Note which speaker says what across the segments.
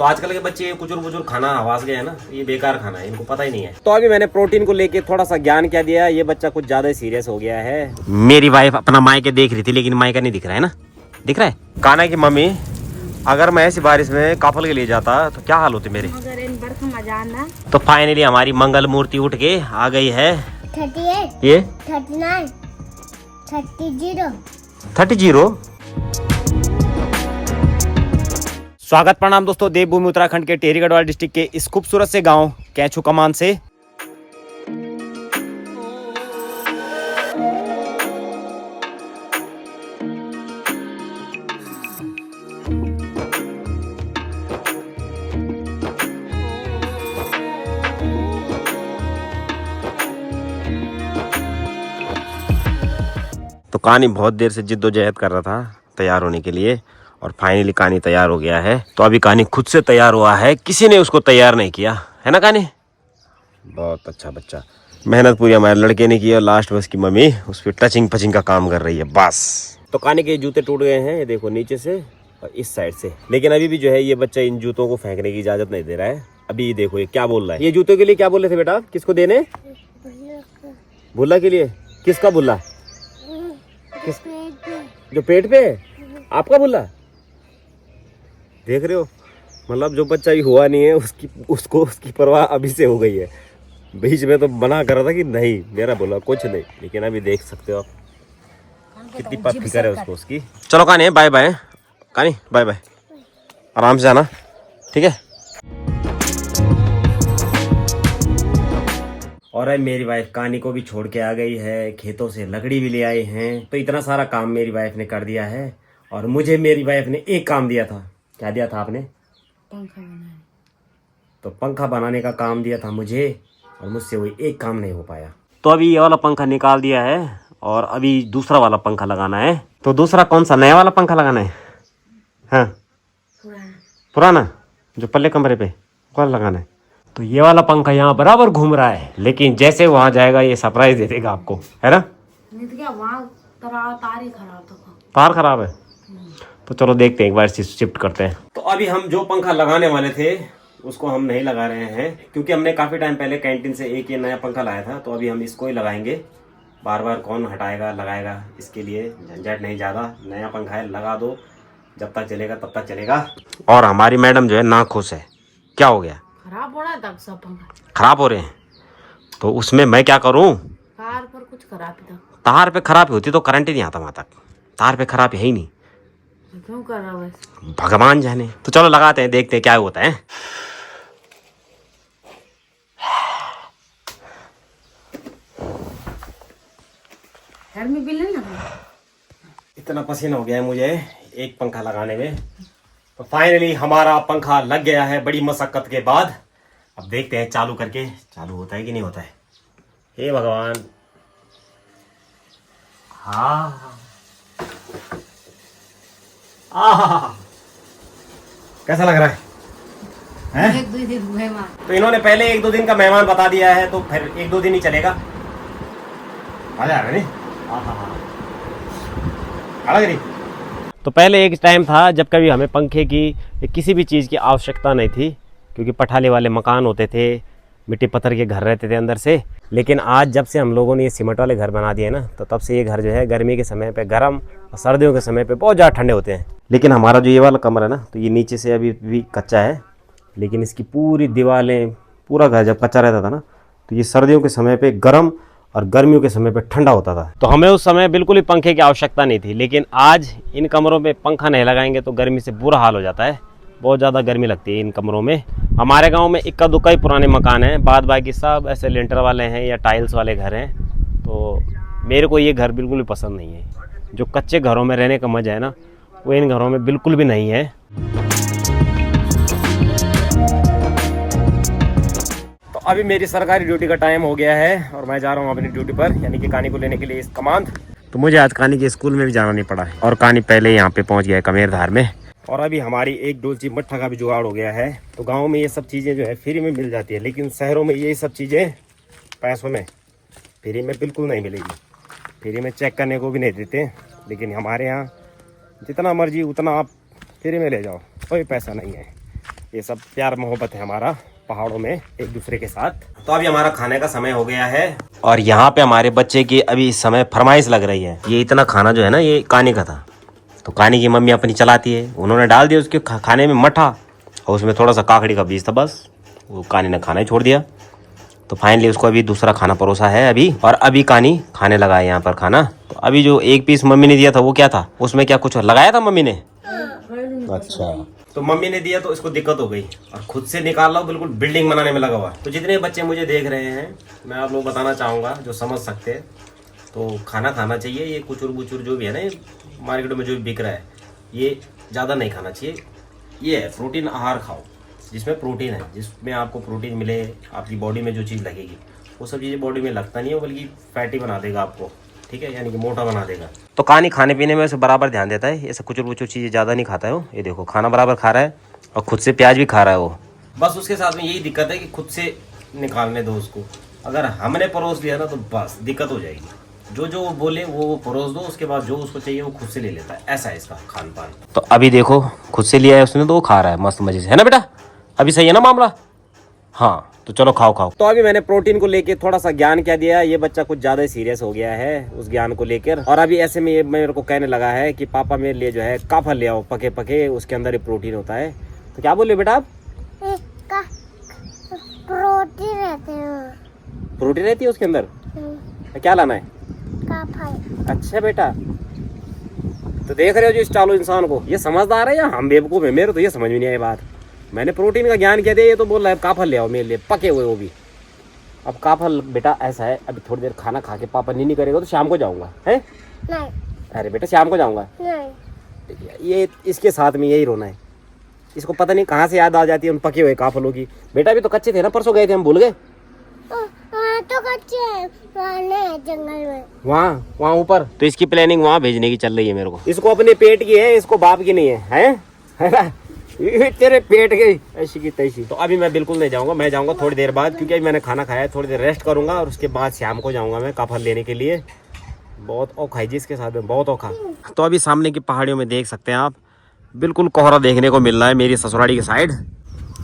Speaker 1: तो आजकल के बच्चे कुचुर बुचुर खाना आवाज गए है ना, ये बेकार खाना है, इनको पता ही नहीं है। तो अभी मैंने प्रोटीन को लेके थोड़ा सा ज्ञान क्या दिया, ये बच्चा कुछ ज्यादा ही सीरियस हो गया है। मेरी वाइफ अपना मायके देख रही थी, लेकिन मायका नहीं दिख रहा है ना, दिख रहा है। कान्हा की मम्मी, अगर मैं ऐसी बारिश में काफल के लिए जाता तो क्या हाल होते मेरे। तो फाइनली हमारी मंगल मूर्ति उठ के आ गई है।
Speaker 2: 38,
Speaker 1: ये
Speaker 2: 39,
Speaker 1: 30। स्वागत प्रणाम दोस्तों, देवभूमि उत्तराखंड के टिहरी गढ़वाल डिस्ट्रिक्ट के इस खूबसूरत से गांव कैचू कमान से। तो कानी बहुत देर से जिद्दोजहद कर रहा था तैयार होने के लिए, और फाइनली कानी तैयार हो गया है। तो अभी कानी खुद से तैयार हुआ है, किसी ने उसको तैयार नहीं किया है ना कानी। बहुत अच्छा बच्चा, मेहनत पूरी हमारे लड़के ने की, और लास्ट बस की मम्मी उस पर टचिंग पचिंग का काम कर रही है बस। तो कानी के जूते टूट गए हैं, ये देखो नीचे से और इस साइड से। लेकिन अभी भी जो है ये बच्चा इन जूतों को फेंकने की इजाजत नहीं दे रहा है। अभी देखो ये क्या बोल रहा है। ये जूतों के लिए क्या बोल रहे थे बेटा, किसको देने? भुल्ला के लिए। किसका भुल्ला? किस जो पेट पे? आपका भुल्ला? देख रहे हो, मतलब जो बच्चा भी हुआ नहीं है उसकी परवाह अभी से हो गई है। बीच में तो मना कर रहा था कि नहीं मेरा भुल्ला कुछ नहीं, लेकिन अभी देख सकते हो आप कितनी फिक्र है उसको उसकी। चलो कानी बाय बाय, कानी बाय बाय, आराम से जाना, ठीक है। और अब मेरी वाइफ कानी को भी छोड़ के आ गई है, खेतों से लकड़ी भी ले आए हैं। तो इतना सारा काम मेरी वाइफ ने कर दिया है, और मुझे मेरी वाइफ ने एक काम दिया था। क्या दिया था आपने?
Speaker 2: पंखा बनाने।
Speaker 1: तो पंखा बनाने का काम दिया था मुझे, और मुझसे वही एक काम नहीं हो पाया। तो अभी ये वाला पंखा निकाल दिया है, और अभी दूसरा वाला पंखा लगाना है। तो दूसरा कौन सा, नया वाला पंखा लगाना है? हाँ पुराना जो पल्ले कमरे पे कौन लगाना है? तो ये वाला पंखा यहाँ बराबर घूम रहा है, लेकिन जैसे वहां जाएगा ये सरप्राइज दे देगा आपको, है ना।
Speaker 2: नहीं तो क्या, वहाँ तार ही खराब था।
Speaker 1: तार खराब है, तो चलो देखते हैं, एक बार शिफ्ट करते हैं। तो अभी हम जो पंखा लगाने वाले थे उसको हम नहीं लगा रहे हैं, क्योंकि हमने काफी टाइम पहले कैंटीन से एक ये नया पंखा लाया था। तो अभी हम इसको ही लगाएंगे, बार बार कौन हटाएगा लगाएगा, इसके लिए झंझट नहीं ज्यादा। नया पंखा है, लगा दो, जब तक चलेगा तब तक चलेगा। और हमारी मैडम जो है ना खुश है। क्या हो गया?
Speaker 2: खराब हो रहा था सब पंखा,
Speaker 1: खराब हो रहे हैं, तो उसमें मैं क्या करूं?
Speaker 2: तार पर कुछ खराबी था।
Speaker 1: तार पे खराबी होती तो करंट ही नहीं आता वहां तक। तार पे खराबी है ही नहीं,
Speaker 2: क्यों कर रहा वैसे?
Speaker 1: भगवान जाने। तो चलो लगाते हैं, देखते हैं क्या होता है।
Speaker 2: गर्मी भी नहीं लगी।
Speaker 1: इतना पसीना हो गया है मुझे एक पंखा लगाने में। तो फाइनली हमारा पंखा लग गया है बड़ी मशक्कत के बाद। अब देखते हैं चालू करके चालू होता है कि नहीं होता है। हे भगवान, हाँ कैसा लग रहा है?
Speaker 2: एक दो दिन मेहमान।
Speaker 1: तो इन्होंने पहले एक दो दिन का मेहमान बता दिया है, तो फिर एक दो दिन ही चलेगा। आ जा रहा नहीं। तो पहले एक टाइम था जब कभी हमें पंखे की किसी भी चीज़ की आवश्यकता नहीं थी, क्योंकि पठाले वाले मकान होते थे, मिट्टी पत्थर के घर रहते थे अंदर से। लेकिन आज जब से हम लोगों ने ये सीमेंट वाले घर बना दिए ना, तो तब से ये घर जो है गर्मी के समय पे गर्म और सर्दियों के समय पे बहुत ज़्यादा ठंडे होते हैं। लेकिन हमारा जो ये वाला कमरा है ना, तो ये नीचे से अभी भी कच्चा है, लेकिन इसकी पूरी दीवारें, पूरा घर जब कच्चा रहता था ना, तो ये सर्दियों के समय पे गर्म और गर्मियों के समय पे ठंडा होता था। तो हमें उस समय बिल्कुल ही पंखे की आवश्यकता नहीं थी। लेकिन आज इन कमरों में पंखा नहीं लगाएंगे तो गर्मी से बुरा हाल हो जाता है, बहुत ज़्यादा गर्मी लगती है इन कमरों में। हमारे गांव में इक्का दुक्का ही पुराने मकान हैं, बाद बाकी सब ऐसे लेंटर वाले हैं या टाइल्स वाले घर हैं। तो मेरे को ये घर बिल्कुल भी पसंद नहीं है। जो कच्चे घरों में रहने का मज़ा है ना, वो इन घरों में बिल्कुल भी नहीं है। तो अभी मेरी सरकारी ड्यूटी का टाइम हो गया है, और मैं जा रहा हूँ अपनी ड्यूटी पर, यानी कि कानी को लेने के लिए इस कमांड। तो मुझे आज कानी के स्कूल में भी जाना नहीं पड़ा है, और कानी पहले यहाँ पे पहुँच गया है कमेरधार में। और अभी हमारी एक डोलची मट्ठा का भी जुगाड़ हो गया है। तो गांव में ये सब चीज़ें जो है फ्री में मिल जाती है, लेकिन शहरों में ये सब चीज़ें पैसों में फ्री में बिल्कुल नहीं मिलेगी। फ्री में चेक करने को भी नहीं देते। लेकिन हमारे यहाँ जितना मर्जी उतना आप फ्री में ले जाओ, कोई पैसा नहीं है। ये सब प्यार मोहब्बत है हमारा पहाड़ों में एक दूसरे के साथ। तो अभी हमारा खाने का समय हो गया है और यहाँ पे हमारे बच्चे की अभी इस समय फरमाइश लग रही है। ये इतना खाना जो है ना ये कानी का था, तो कानी की मम्मी अपनी चलाती है, उन्होंने डाल दिया उसके खाने में मठा और उसमें थोड़ा सा काकड़ी का बीज था, बस वो कानी ने खाना ही छोड़ दिया। तो फाइनली उसको अभी दूसरा खाना परोसा है अभी, और अभी कानी खाने लगा है यहाँ पर खाना। तो अभी जो एक पीस मम्मी ने दिया था वो क्या था, उसमें क्या कुछ लगाया था मम्मी ने? अच्छा, तो मम्मी ने दिया तो इसको दिक्कत हो गई और खुद से निकाल लो, बिल्कुल बिल्डिंग बनाने में लगा हुआ। तो जितने बच्चे मुझे देख रहे हैं मैं आप लोग बताना चाहूँगा जो समझ सकते हैं, तो खाना खाना चाहिए। ये कुचुर बुचुर जो भी है ना मार्केट में जो भी बिक रहा है ये ज़्यादा नहीं खाना चाहिए। ये है प्रोटीन आहार खाओ जिसमें प्रोटीन है, जिसमें आपको प्रोटीन मिले, आपकी बॉडी में जो चीज़ लगेगी वो सब चीज़ें बॉडी में लगता नहीं है, बल्कि फैटी बना देगा आपको, ठीक है, यानी कि मोटा बना देगा। तो कहानी खाने पीने में उसे बराबर ध्यान देता है, ऐसे कुचुर बुचुर चीज़ें ज़्यादा नहीं खाता है वो। ये देखो खाना बराबर खा रहा है और खुद से प्याज भी खा रहा है वो। बस उसके साथ में यही दिक्कत है कि खुद से निकालने दो उसको। अगर हमने परोस लिया ना तो बस दिक्कत हो जाएगी। जो जो वो बोले वो परोस दो, उसके बाद जो उसको चाहिए वो खुद से ले लेता है। ऐसा है इसका खान पान। तो अभी देखो खुद से लिया है उसने तो वो खा रहा है मस्त मजे से, है ना बेटा? अभी सही है ना मामला? हाँ, तो चलो खाओ खाओ। तो अभी मैंने प्रोटीन को लेके थोड़ा सा ज्ञान क्या दिया, ये बच्चा कुछ ज्यादा सीरियस हो गया है उस ज्ञान को लेकर, और अभी ऐसे में ये मेरे को कहने लगा है कि पापा मेरे लिए जो है काफल ले आओ पके पके, उसके अंदर ही प्रोटीन होता है। तो क्या बोले बेटा आप?
Speaker 3: प्रोटीन रहते हैं।
Speaker 1: प्रोटीन रहती है उसके अंदर? तो क्या लाना है? अच्छा बेटा, तो देख रहे हो जो इस चालू इंसान को, ये समझदार है या हम बेवकूफ है? मेरे तो ये समझ में नहीं आई बात। मैंने प्रोटीन का ज्ञान क्या दिया, ये तो बोल रहा है काफल ले आओ मेरे लिए पके हुए वो भी। अब काफल बेटा ऐसा है, अभी थोड़ी देर खाना खा के पापा नहीं करेगा तो शाम को जाऊंगा, है?
Speaker 3: नहीं।
Speaker 1: अरे बेटा शाम को जाऊंगा।
Speaker 3: नहीं।
Speaker 1: ये इसके साथ में यही रोना है, इसको पता नहीं कहाँ से याद आ जाती है उन पके हुए काफलों की। बेटा अभी तो कच्चे थे ना, परसों गए थे हम, भूल गए?
Speaker 3: तो कच्चे हैं, जंगल में
Speaker 1: वहाँ ऊपर। तो इसकी प्लानिंग वहाँ भेजने की चल रही है मेरे को। इसको अपने पेट की है, इसको बाप की नहीं है, है ना? तेरे पेट की ऐसी की तैसी। तो अभी मैं बिल्कुल नहीं जाऊंगा, मैं जाऊंगा थोड़ी देर बाद, क्योंकि अभी मैंने खाना खाया है, थोड़ी देर रेस्ट करूंगा और उसके बाद शाम को जाऊंगा मैं काफल लेने के लिए। बहुत औखा है जी इसके साथ में, बहुत औखा। तो अभी सामने की पहाड़ियों में देख सकते हैं आप, बिल्कुल कोहरा देखने को मिल रहा है मेरी ससुराली की साइड।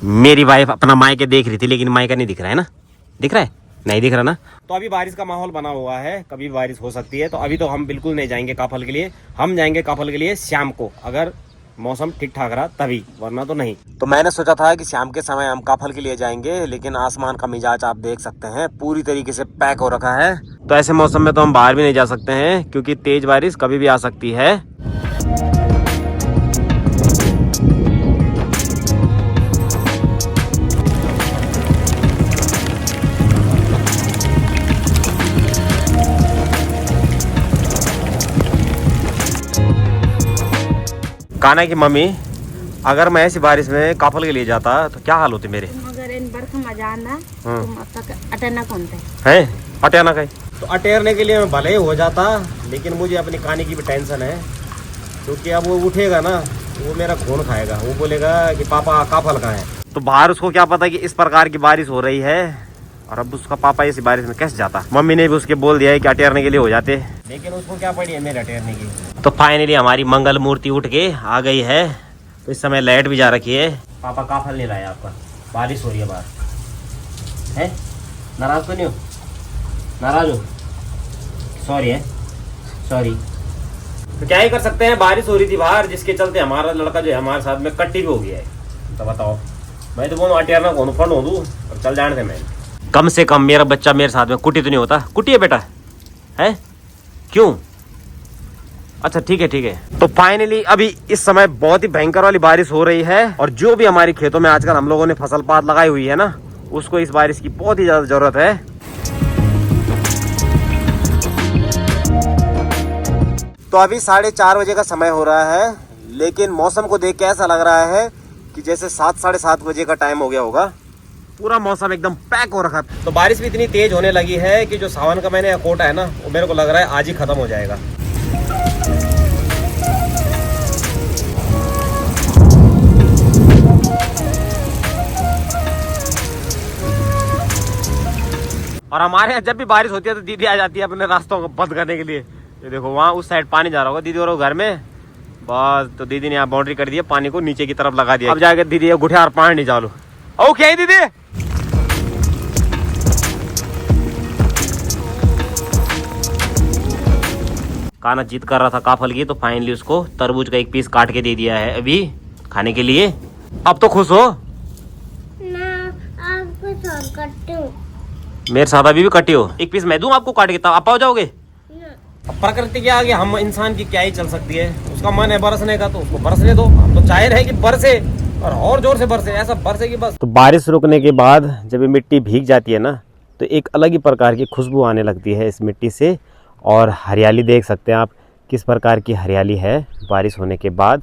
Speaker 1: मेरी वाइफ अपना मायके देख रही थी, लेकिन मायका नहीं दिख रहा है ना? दिख रहा है? नहीं दिख रहा ना? तो अभी बारिश का माहौल बना हुआ है, कभी बारिश हो सकती है। तो अभी तो हम बिल्कुल नहीं जाएंगे काफल के लिए, हम जाएंगे काफल के लिए शाम को, अगर मौसम ठीक ठाक रहा तभी, वरना तो नहीं। तो मैंने सोचा था कि शाम के समय हम काफल के लिए जाएंगे, लेकिन आसमान का मिजाज आप देख सकते हैं पूरी तरीके से पैक हो रखा है। तो ऐसे मौसम में तो हम बाहर भी नहीं जा सकते हैं, क्योंकि तेज बारिश कभी भी आ सकती है। कान्हा की मम्मी, अगर मैं ऐसी बारिश में काफल के लिए जाता तो क्या हाल होते मेरे?
Speaker 2: अगर इन बर्फ में जाना तुम अब तक अटना कौन थे?
Speaker 1: हैं अटेरना का? तो अटेरने के लिए मैं भले ही हो जाता, लेकिन मुझे अपनी कहानी की भी टेंशन है, क्योंकि अब वो उठेगा ना, वो मेरा खून खाएगा, वो बोलेगा कि पापा काफल कहाँ है। तो बाहर उसको क्या पता कि इस प्रकार की बारिश हो रही है, और अब उसका पापा इस बारिश में कैसे जाता? मम्मी ने भी उसके बोल दिया है कि अटेरने के लिए हो जाते, लेकिन उसको क्या पड़ी है मेरे अटेरने की। तो फाइनली हमारी मंगल मूर्ति उठ के आ गई है। तो इस समय लाइट भी जा रखी है। पापा काफल नहीं लाया आपका, बारिश हो रही है बाहर, है? नाराज तो नहीं हो? नाराज हो? सॉरी है, सॉरी। तो क्या ही कर सकते हैं, बारिश हो रही थी बाहर, जिसके चलते हमारा लड़का जो है हमारे साथ में कट्टी भी हो गया है। तो बताओ, मैं तो बोलूँ अटेरना कौन फंड हो दूँ और चल जाने थे। मैं कम से कम मेरा बच्चा मेरे साथ में कुटी तो नहीं होता। कुटी है बेटा, है? क्यों? अच्छा ठीक है ठीक है। तो फाइनली अभी इस समय बहुत ही भयंकर वाली बारिश हो रही है, और जो भी हमारी खेतों में आजकल हम लोगों ने फसल पात लगाई हुई है ना, उसको इस बारिश की बहुत ही ज्यादा जरूरत है। तो अभी 4:30 बजे का समय हो रहा है, लेकिन मौसम को देख के ऐसा लग रहा है कि जैसे 7 साढ़े 7 बजे का टाइम हो गया होगा। पूरा मौसम एकदम पैक हो रखा। तो बारिश भी इतनी तेज होने लगी है कि जो सावन का मैंने कोटा है ना, वो मेरे को लग रहा है आज ही खत्म हो जाएगा। और हमारे यहाँ जब भी बारिश होती है तो दीदी आ जाती है अपने रास्तों को बंद करने के लिए। ये देखो वहाँ उस साइड पानी जा रहा होगा दीदी और घर में, बस तो दीदी ने यहाँ बाउंड्री कर दी है, पानी को नीचे की तरफ लगा दिया। अब जाकर दीदी गुठियार पानी नहीं चालू। ओ क्या है दीदी? काना जीत कर रहा था काफल की, तो फाइनली उसको तरबूज का एक पीस काट के दे दिया है अभी खाने के लिए। अब तो खुश हो?
Speaker 3: ना आपको सॉल्व करती हूँ।
Speaker 1: मेरे साथ अभी भी कटी हो? एक पीस मैं दूं आपको काट के, तब आप आ जाओगे? अब प्रकृति के आगे हम इंसान की क्या ही चल सकती है। उसका मन है बरसने का तो उसको बरसने दो। हम तो चाह रहे हैं कि बरसे और जोर से बरसे, ऐसा बरसे कि बस। तो बारिश रुकने के बाद जब ये मिट्टी भीग जाती है ना, तो एक अलग ही प्रकार की खुशबू आने लगती है इस मिट्टी से। और हरियाली देख सकते हैं आप, किस प्रकार की हरियाली है बारिश होने के बाद।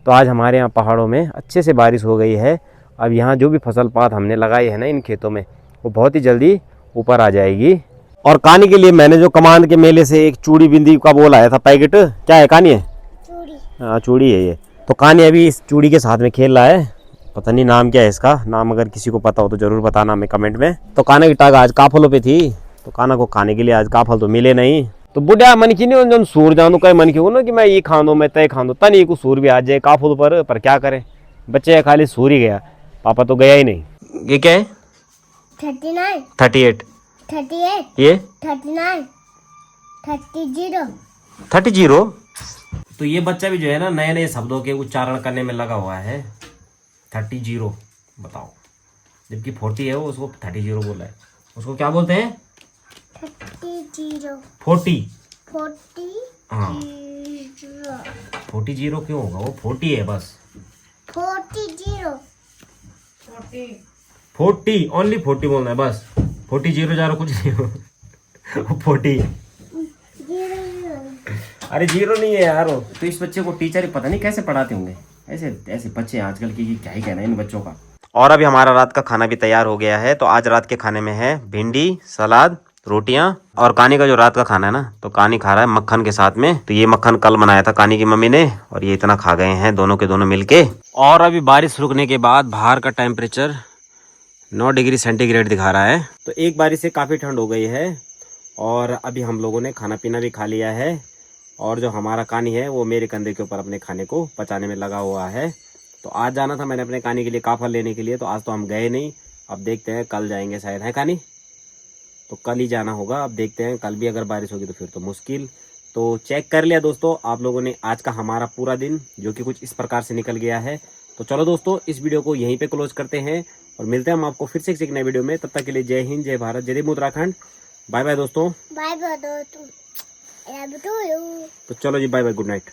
Speaker 1: तो आज हमारे यहाँ पहाड़ों में अच्छे से बारिश हो गई है। अब यहाँ जो भी फसल पात हमने लगाई है ना इन खेतों में, वो बहुत ही जल्दी ऊपर आ जाएगी। और कानी के लिए मैंने जो कमांड के मेले से एक चूड़ी बिंदी का बोल आया था पैकेट, क्या है कानी? है
Speaker 3: चूड़ी।
Speaker 1: हाँ चूड़ी है ये। तो कानी अभी इस चूड़ी के साथ में खेल रहा है। पता नहीं नाम क्या है इसका, नाम अगर किसी को पता हो तो जरूर बताना हमें कमेंट में। तो काना की टांग आज काफलों पे थी, तो काना को खाने के लिए आज काफल तो मिले नहीं। तो बुढ़िया मन की नहीं जो सूर जानू कहीं मन की हो ना कि मैं ये खा दो मैं तय खा दो, तनी को सूर भी आ जाए काफुल पर क्या करें बच्चे, खाली सूर ही गया, पापा तो गया ही नहीं। ये क्या है?
Speaker 3: 39
Speaker 1: 38
Speaker 3: 38
Speaker 1: ये
Speaker 3: 39
Speaker 1: 30। तो ये बच्चा भी जो है ना नए नए शब्दों के उच्चारण करने में लगा हुआ है। 30 बताओ, जबकि 40 है वो, उसको 30 बोला है। उसको क्या बोलते हैं? 40। हाँ 40 क्यों होगा, वो 40 है बस। 40 ओनली 40 बोलना है बस। 40 जा रहा कुछ नहीं हो 40। अरे 0 नहीं है यार वो। तो इस बच्चे को टीचर पता नहीं कैसे पढ़ाते होंगे, ऐसे ऐसे बच्चे आजकल की, क्या ही कहना है इन बच्चों का। और अभी हमारा रात का खाना भी तैयार हो गया है। तो आज रात के खाने में है भिंडी, सलाद, रोटियां। और कानी का जो रात का खाना है ना, तो कानी खा रहा है मक्खन के साथ में। तो ये मक्खन कल बनाया था कानी की मम्मी ने, और ये इतना खा गए हैं दोनों के दोनों मिलके। और अभी बारिश रुकने के बाद बाहर का टेम्परेचर 9 डिग्री सेंटीग्रेड दिखा रहा है। तो एक बारिश से काफ़ी ठंड हो गई है। और अभी हम लोगों ने खाना पीना भी खा लिया है। और जो हमारा कानी है वो मेरे कंधे के ऊपर अपने खाने को पचाने में लगा हुआ है। तो आज जाना था मैंने अपने कानी के लिए काफल लेने के लिए, तो आज तो हम गए नहीं। अब देखते हैं कल जाएंगे शायद, है कानी? तो कल ही जाना होगा। अब देखते हैं, कल भी अगर बारिश होगी तो फिर तो मुश्किल। तो चेक कर लिया दोस्तों आप लोगों ने आज का हमारा पूरा दिन, जो कि कुछ इस प्रकार से निकल गया है। तो चलो दोस्तों इस वीडियो को यहीं पे क्लोज करते हैं और मिलते हैं हम आपको फिर से एक नए वीडियो में। तब तक के लिए जय हिंद, जय भारत, जय उत्तराखंड। बाय बाय दोस्तों।
Speaker 3: बाय बाय दोस्तों।
Speaker 1: तो चलो जी बाय बाय, गुड नाइट।